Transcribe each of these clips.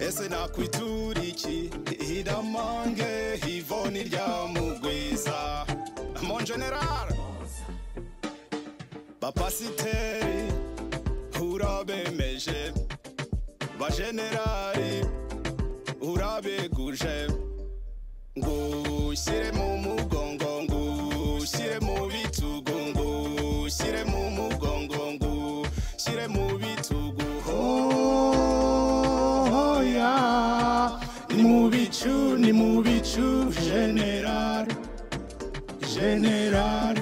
ese nakwituriki hidamange hivoni rya mugwiza mon general bapasiteri urabemeje ba generali urabeguje ngushyire mu mugongo ngushyire mu bitugu ngushyire mu mugongo ngushyire mu bitugu ni mu bicu general general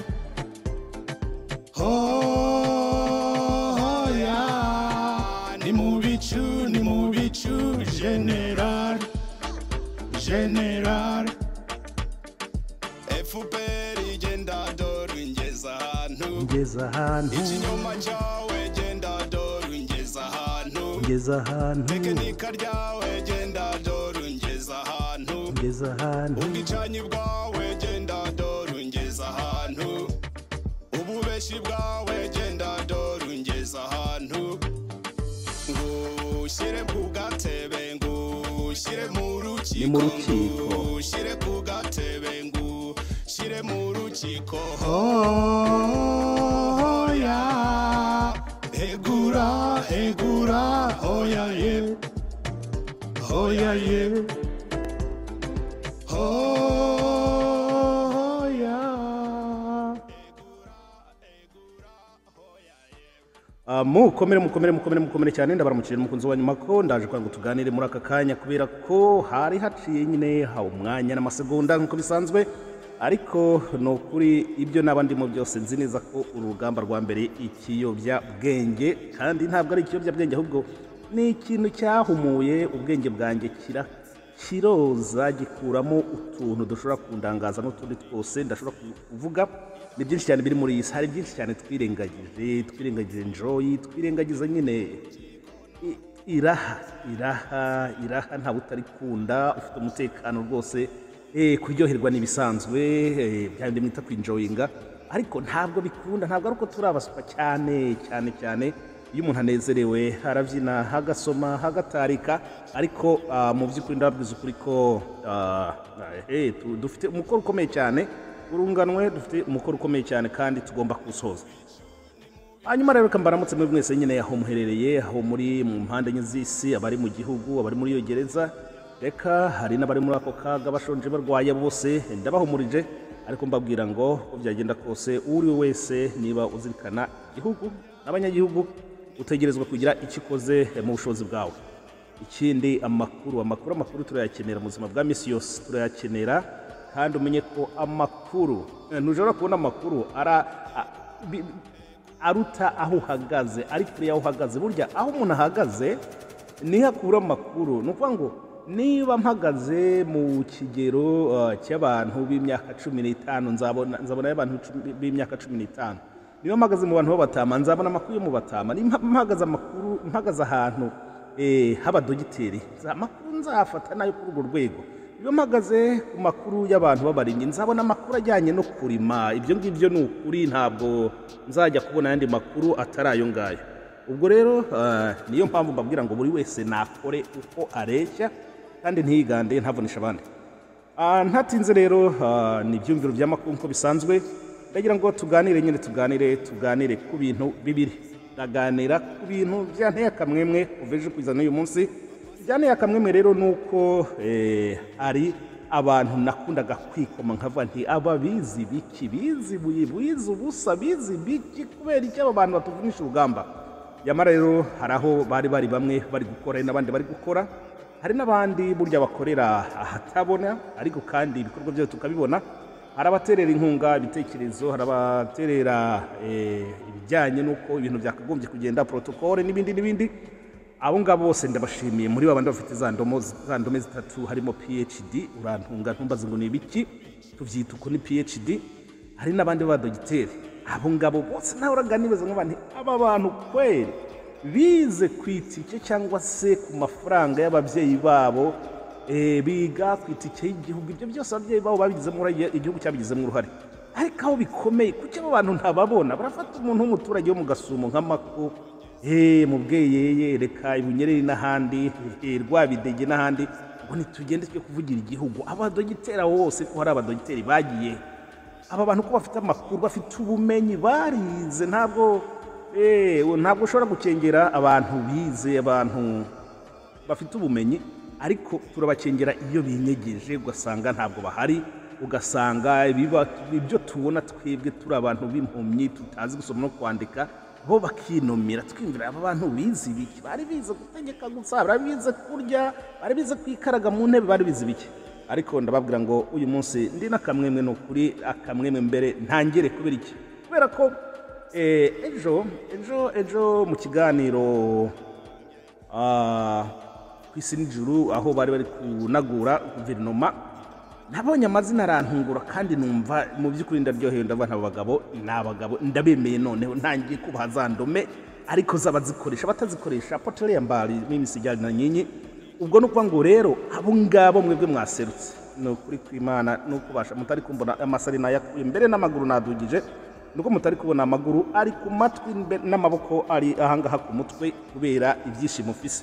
ni mu bicu general general FPR igenda dore ngeza ahantu ikinyoma cyawe genda dore ngeza ahantu tekinika ryawe genda dore ngeza ahantu ubwicanyi bwawe genda dore ngeza ahantu ububeshi bwawe genda dore ngeza ahantu ngushyire ku gatebe ngushyire mu rukiko ngushyire ku gatebe ngushyire mu rukiko egura hoya ye mukomere cyane ndabaramukije umukunzi wa nyuma ko ndaje kwa ngo tuganire muri aka kanya kubera ko hari haciye nyine hawo umwanya n'amasegonda nkuko bisanzwe ariko no kuri ibyo nabandi mu byose nzi neza ko urugamba rwa mbere ikiyobya bwenge kandi ntabwo ari ikiyobya bwenge ahubwo ni ikintu cyahumuye ubwenge bwanjye kiroza gikuramo utuntu dushobora kundangaza n'utundi twose ndashobora kuvuga ni byinshi cyane biri muri iyi hari byinshi cyane twirengagije enjoy twirengagiza nyine iraha nta butarikunda ufite umutekano rwose kuryoherwa n'ibisanzwe byandi mwita kwinjoyinga ariko ntabwo bikunda ntabwo ari uko turabaswa cyane iyo umuntu anezerewe harabyina hagasoma hagatarika ariko mu by'ukuri ndababwiza ukuri ko dufite umukoro ukomeye cyane urunganwe dufite umukoro ukomeye cyane kandi tugomba kuwusoza hanyuma rero kambaramutse muri mwese nyine aho muherereye aho muri mu mpande z'isi abari mu gihugu abari muri iyo gereza reka hari n'abari muri ako kaga bashonje barwaye bose ndabahumurije ariko mbabwira ngo uko byagenda kose uri wese niba uzirikana igihugu n'abanyagihugu utegerezwa kugira icyo ukoze mu bushobozi bwawe ikindi amakuru turayakenera mu buzima bwa misi yose turayakenera kandi umenye ko amakuru ntushobora kubona amakuru aruta aho uhagaze ari kure y'aho uhagaze burya aho umuntu ahagaze niho akura amakuru ni ukuvuga ngo niba mpagaze mu kigero cy'abantu b'imyaka 15 nzabona abantu b'imyaka 15 niba mpagaze mu bantu b'abatama nzabona amakuru yo mu batama niba mpagaze ahantu h'abadogiteri amakuru nzafata nayo kuri urwo rwego niba mpagaze ku makuru y'abantu b'abarinzi nzabona amakuru ajyanye no kurima ibyo ngibyo ni ukuri ntabwo nzajya kubona ayandi makuru atari ayo ngayo ubwo rero niyo mpamvu mbabwira ngo buri wese nakore uko areshya kandi ntiyigande ntavunisha abandi ntatinze rero ni ibyumviro by'amakuru nk'uko bisanzwe ndagira ngo tuganire ku bintu bibiri ndaganira ku bintu byanteye akamwemwe uveje kuzana uyu munsi byanteye akamwemwe rero nuko ari abantu nakundaga kwikoma nkavuga nti aba bizi biki bizi ubusa bizi biki kubera icyo aba bantu batuvunisha urugamba yamara rero hari aho bari bamwe bari gukora n'abandi bari gukora hari n'abandi burya bakorera ahatabona ariko kandi ibikorwa byo tukabibona hari abaterera inkunga ibitekerezo hari abaterera ibijyanye n'uko ibintu byakagombye kugenda protocole n'ibindi abo ngabo bose ndabashimiye muri babandi bafite za ndome zitatu harimo PhD urantunga ntumbaze ngo ni ibiki tuvyita uko ni PhD hari n'abandi b'abadogiteri abo ngabo bose nawe uraganibaza nk'abantu aba bantu kweri bize kwitike cyangwa se ku mafaranga y'ababyeyi babo biga kwitike y'igihugu ibyo byose ababyeyi babo babigizemo igihugu cyabigizemo uruhare ariko aho bikomeye kuki abo bantu ntababona barafata umuntu w'umuturage wo mu Gasumo nk'amako mu Bweyeye reka Ibunyereri n'ahandi Rwabidege n'ahandi ngo nitugende twe kuvugira igihugu abadogitera wose ko hari abadogiteri bagiye aba bantu ko bafite amakuru bafite ubumenyi barize ntabwo ushobora gukengera abantu bize abantu bafite ubumenyi ariko turabakengera iyo binyegeje ugasanga ntabwo bahari ugasanga ibyo tubona twebwe turi abantu b'impumyi tutazi gusoma no kwandika bo bakinomera twimvira aba bantu bize ibiki bari bize gutegeka gusa bari bize kurya bari bize kwikaraga mu ntebe bari bize ibiki ariko ndababwira ngo uyu munsi ndi nakamwemwe no kuri akamwemwe mbere ntangire kubera iki kubera ko ejo mu kiganiro kwisi n'ijuru aho bari kunagura guverinoma nabonye amazina arantungura kandi numva mu by'ukuri ndaryohewe ndavuga abagabo n'abagabo ndabemeye noneho ntangiye kubaha za ndome ariko z'abazikoresha batazikoresha potele mbali n'imisijyana na nyinyi ubwo no kuvuga ngo rero abo ngabo mwebwe mwaserutse no kuri kwimana no kubasha mutari kumbona amasari nayakuye mbere n'amaguru nadugije nuko mutari kubona amaguru ari ku matwi n'amaboko ari ahangaha ku mutwe kubera ibyishimo ufise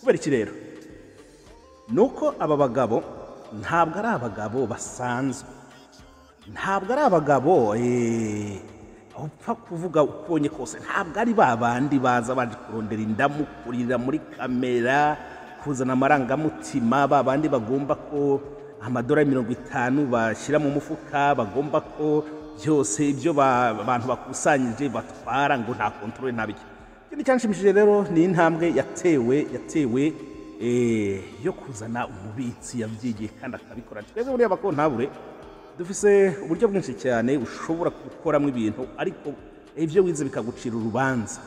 kubera iki rero nuko aba bagabo ntabwo ari abagabo basanzwe ntabwo ari abagabo upfa kuvuga ukonye kose ntabwo ari babandi baza baje kurondera indamu kurira muri kamera kuzana amarangamutima babandi bagomba ko amadolari 50 bashyira mu mufuka bagomba ko byose ibyo abantu bakusanyije batwara ngo nta control nta biki ikindi cyanshimishije rero ni intambwe yatewe yo kuzana umubitsi yabyigiye kandi akabikora twebwe buriya bakontabure dufise uburyo bwinshi cyane ushobora gukoramo ibintu ariko ibyo wize bikagucira urubanza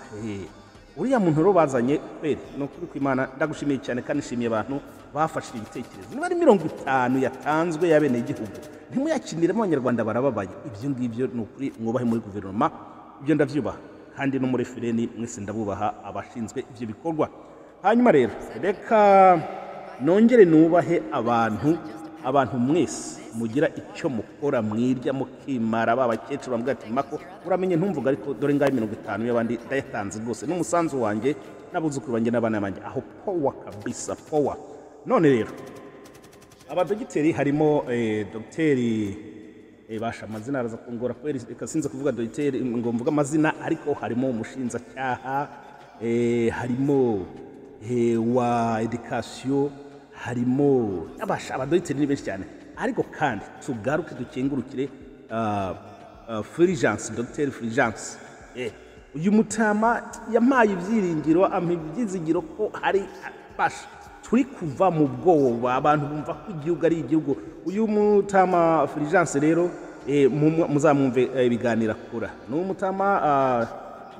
uriya muntu rero bazanye kweri no kuri kwimana ndagushimiye cyane kandi nshimiye abantu bafashe ibitekerezo niba ari 50 yatanzwe yabene igihugu ntimuyakiniremo abanyarwanda barababaye ibyo ngibyo ni ukuri mwubahe muri guverinoma ibyo ndavyubaha kandi no muri fireni mwese ndabubaha abashinzwe ivyo bikorwa hanyuma rero reka nongere nubahe abantu mwese mugira icyo mukora mwirya mukimara babakecuru bambwira ati mako uramenye ntumvuga ariko dore ngaye 50 y'abandi ndayatanze rwose n'umusanzu wanjye n'abuzukuru banjye n'abana banjye aho power kabisa power none rero abadogiteri harimo dogiteri basha amazina araza kungora kweri reka sinze kuvuga dogiteri ngo mvuga amazina ariko harimo umushinjacyaha harimo wa education harimo abadogiteri ni benshi cyane ariko kandi tugaruke dukengurukire Fulgence Dr Fulgence uyu mutama yamaye ibyiringiro ibyizigiro ko hari basha turi kuva mu bwoba abantu bumva ko igihugu ari igihugu uyu mutama Fulgence rero muzamwumve ibiganira kura no mutama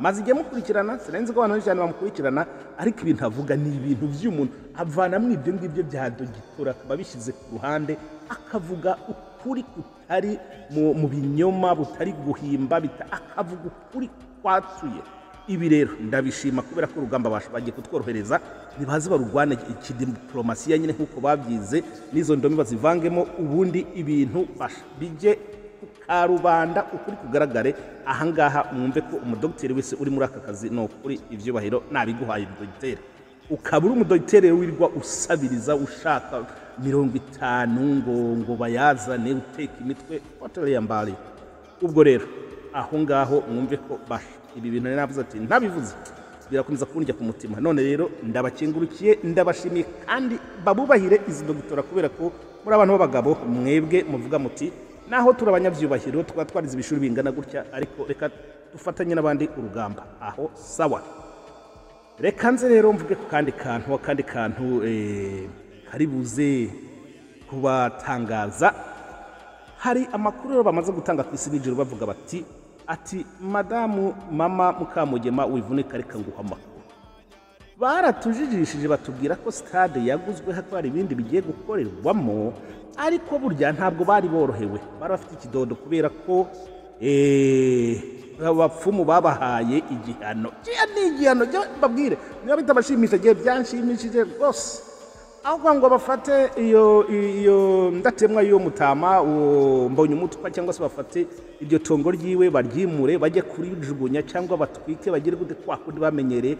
maze igihe mukurikirana sinenze ko abantu cyane bamukurikirana ariko ibintu avuga ni ibintu by'umuntu avana mu ibyo ngibyo bya dogitora babishyize ku ruhande akavuga ukuri kutari mu binyoma butari guhimba akavuga ukuri kwatuye ibi rero ndabishima kubera ko Rugamba bagiye kutworohereza nibazi barugwana ikidiplomasiya nyine nkuko babyize nizo ndomi bazivangemo ubundi ibintu bije karubanda ukuri kugaragare ahangaha mwumve ko umudogiteri wese uri muri aka kazi no kuri ivyo bahiro nabiguhaye umudogiteri ukabura umudogiteri wirwa usabiriza ushaka 50 ngo bayazane uteka imitwe potele yambali ubwo rero aho ngaho mwumve ko basha ibi bintu navuze ati ntabivuze birakomeza kunjya ku mutima none rero ndabakengurukiye ndabashimiye kandi babubahire izi dogitora kubera ko muri abantu b'abagabo mwebwe muvuga muti naho turabanyavyubahiro twarize ibishuri bingana gutya ariko reka dufatanye n'abandi urugamba aho sawa reka nze rero mvuge ku kandi kantu karibuze kubatangaza hari amakuru bamaze gutanga ku isi n'ijuru bavuga bati ati madamu mama Mukamugema wivunika reka nguha amakuru baratujijishije batubwira ko stade yaguzwe hakari ibindi bigiye gukorerwamo ariko burya ntabwo bari borohewe bari bafite ikidodo kubera ko abapfumu babahaye igihano ni igihano babwire niba bitabashimishije gihe byanshimishije rwose ahubwo ngo bafate iyo ndatemwa yo mutama mbonye umutwa cyangwa se bafate iryo tongo ryiwe baryimure bajye kurijugunya cyangwa batwike bagire gute kwakundi bamenyereye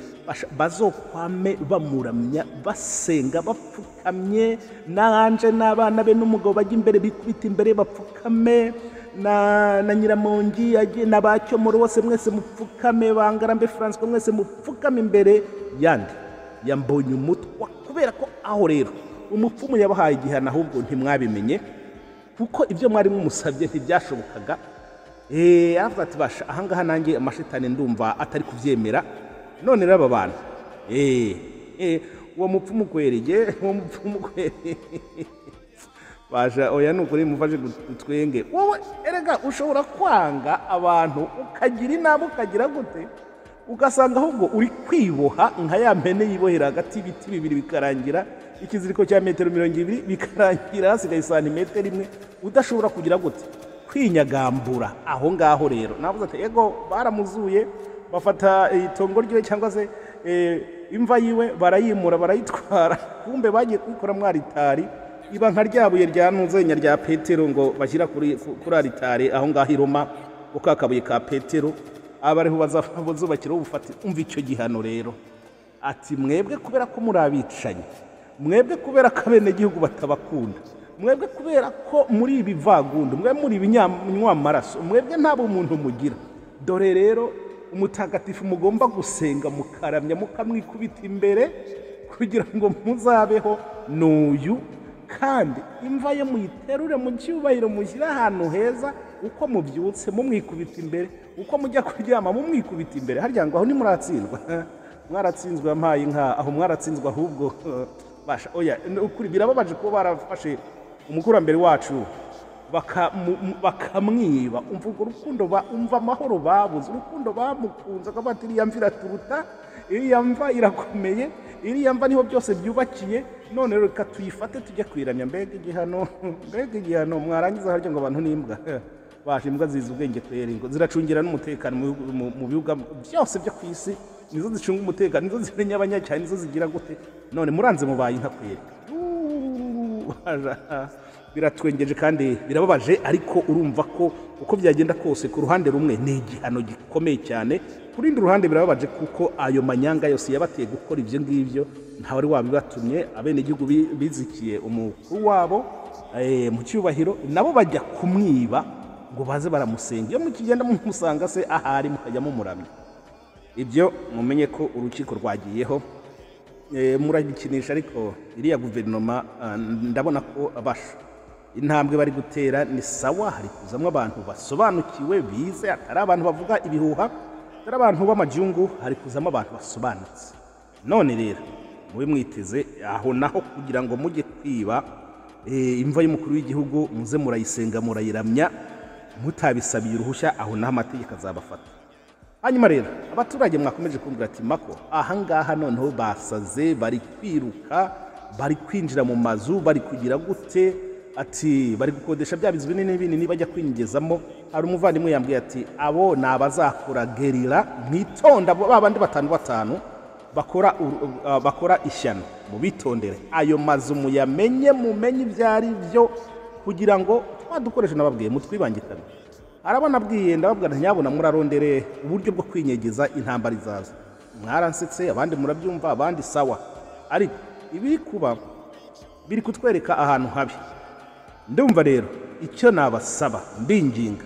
bazokwame bamuramya basenga bapfukamye nanje n'abana be n'umugabo bajya imbere bikubita imbere bapfukame na Nyiramongi agiye n'abacyomoro bose mwese mupfukame bangarambe François mwese mupfukame imbere yandi yambonye umutwa kubera ko aho rero umupfumu yabahaye igihana ahubwo ntimwabimenye kuko ibyo mwari mumusabye ntibyashobokaga avuga ati basha ahangaha nanjye amashitani ndumva atari kuvyemera none raba bantu uwo mupfumu kwerege basha oya nukuri mufashe gutwenge wowe erega ushobora kwanga abantu ukagira inama ukagira gute ugasanga ahubwo uri kwiboha nka ya mpene yibohera hagati y'ibiti bibiri bikarangira ikiziriko cya metero 200 bikarangira hasigaye santimetero imwe udashobora kugira gute kwinyagambura aho ngaho rero navuze ati ego baramuzuye bafata itongo ryiwe cyangwa se imva yiwe barayimura barayitwara kumbe bagiye kwikora mwaritari iba nka ryabuye ryanuzenya rya Petero ngo bashyira kuri aritari aho ngaho i Roma uko akabuye ka Petero abariho bazubakira ubufati umva icyo gihano rero ati mwebwe kubera ko murabicanye mwebwe kubera ko abene gihugu batabakunda mwebwe kubera ko muri ibivagundo mwebwe muri ibinywa amaraso mwebwe nta bumuntu mugira dore rero umutagatifu mugomba gusenga mukaramya mukamwikubita imbere kugira ngo muzabeho n'uyu kandi imva ye muyiterure mu cyubahiro mushyira ahantu heza uko mubyutse mumwikubita imbere uko mujya kuryama mumwikubita imbere harya ngo aho ni muratsindwa mwaratsinzwe yampaye inka aho mwaratsinzwe ahubwo basha oya ukuri birababaje ko barafashe umukurambere wacu bakamwiba umva urukundo umva amahoro babuze urukundo bamukunze akabati iriya mva iraturuta iriya mva irakomeye iriya mva niho byose byubakiye none reka tuyifate tujye kwiramya mbega igihano mwarangiza harya ngo abantu n'imbwa basha imbwa zizi ubwenge kwera ngo ziracungira n'umutekano mu bihugu byose byo ku isi nizo zicunga umutekano nizo zirenya abanyacyane nizo zigira gute none muranze mubaye inka kwera biratwengeje kandi birababaje ariko urumva ko uko byagenda kose ku ruhande rumwe ni igihano gikomeye cyane ku rundi ruhande birababaje kuko ayo manyanga yose yabateye gukora ibyo ngibyo nta wari wabibatumye abene igihugu bizikiye umukuru wabo mu cyubahiro nabo bajya kumwiba ngo baze baramusenga iyo mukigenda mumusanga se ahari mukajya mumuramya ibyo mumenye ko urukiko rwagiyeho murabikinisha ariko iriya guverinoma ndabona ko basha intambwe bari gutera ni sawa hari kuzamwe abantu basobanukiwe bize atari abantu bavuga ibihuha atari abantu b'amajyungu hari kuzamo abantu basobanutse none rero mube mwiteze aho naho kugira ngo mujye kwiba imva y'umukuru w'igihugu muze murayisenga murayiramya mutabisabiye uruhushya aho naho amategeko azabafata hanyuma rero abaturage mwakomeje kumbwira ati mako ahangaha noneho basaze bari kwiruka bari kwinjira mu mazu bari kugira gute ati bari gukodesha bya bizu binini bajya kwinjizamo hari umuvandimwe yambwiye ati abo ni abazakora gerira mwitonda babandi batanu bakora ishyano mu bitondere ayo mazu muyamenye mumenye ibyari byo kugira ngo twadukoreshe nababwiye mutwibangikane arabona abwiye ndababwira ntiyabona murarondere uburyo bwo kwinyegeza intambara izaza mwaransetse abandi murabyumva abandi sawa ariko ibiri kuba biri kutwereka ahantu habi ndumva rero icyo nabasaba mbinginga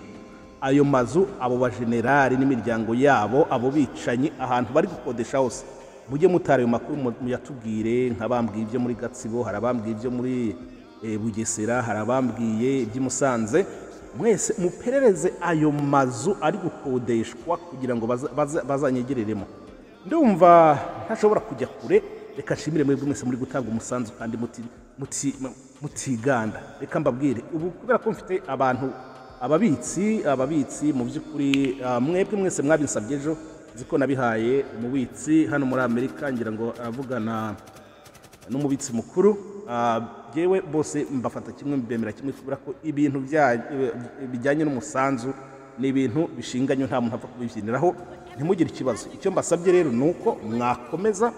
ayo mazu abo bajenerali n'imiryango yabo abo bicanyi ahantu bari gukodesha hose mujye mutara ayo makuru muyatubwire nk'abambwiye ibyo muri Gatsibo harabambwiye ibyo muri Bugesera harabambwiye iby'Imusanze mwese muperereze ayo mazu ari gukodeshwa kugira ngo bazanyegereremo ndumva ntashobora kujya kure reka nshimire mwebwe mwese muri gutanga umusanzu kandi mutiganda reka mbabwire ubu kubera ko mfite abantu ababitsi mu by'ukuri mwebwe mwese mwabinsabye ejo ziko nabihaye umubitsi hano muri Amerika ngira ngo aravugana n'umubitsi mukuru yewe bose mbafata kimwe mbemera kimwe kubera ko ibintu bijyanye n'umusanzu ni ibintu bishinganye nta muntu apfa kubibyiniraho ntimugire ikibazo icyo mbasabye rero nuko mwakomeza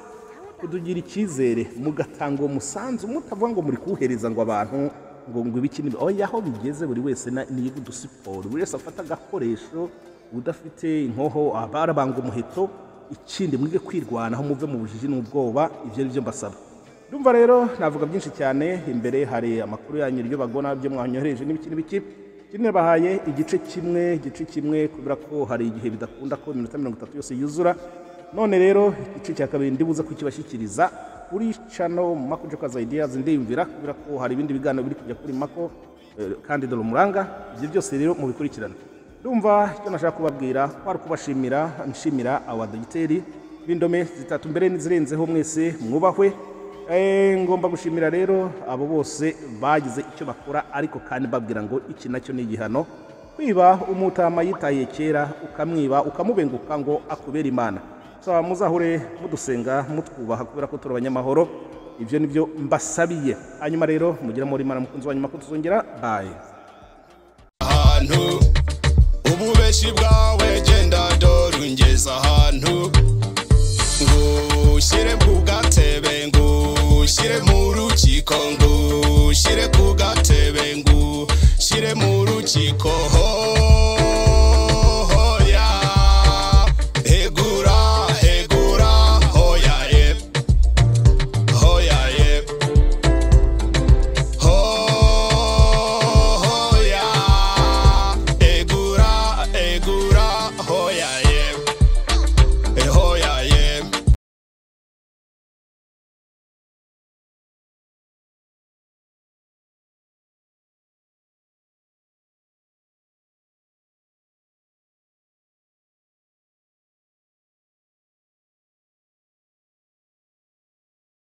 kudugira icyizere mugatanga uwo musanzu mutavuga ngo muri kuwuhereza ngo abantu ngo ibiki oya aho bigeze buri wese niba udusiporo buri wese afata agakoresho udafite inkoho abarabanga umuheto ikindi mwige kwirwanaho muve mu bujiji n'ubwoba ivyo nivyo mbasaba ndumva rero navuga byinshi cyane imbere hari amakuru yanyu ryo bagona byo mwanyohereje n'ibiki kine bahaye igice kimwe kubera ko hari igihe bidakunda ko iminota 30 yose yuzura none rero igice cya kabiri ndibuza kukibashikiriza kuri channel makuje kwa ideas ndimvira kubera ko hari ibindi biganiro biri kujya kuri mako kandi dolo muranga ibyo byose rero mu bikurikirana ndumva icyo nashaka kubabwira kwari kubashimira nshimira abadogiteri b'indome zitatu mbere nizirenzeho mwese mwubahwe ngomba gushimira rero abo bose bagize icyo bakora ariko kandi babwira ngo iki nacyo ni igihano kwiba umutama yitaye kera ukamwiba ukamubenguka ngo akubera imana muzahure mudusenga mutwubaha kubera ko turi abanyamahoro ibyo nibyo mbasabiye hanyuma rero mugira muri imana mukunzi wa nyuma ko tuzongera bye ahantu ububeshi bwawe genda dorungeza ahantu ngo ushyire ku gatebe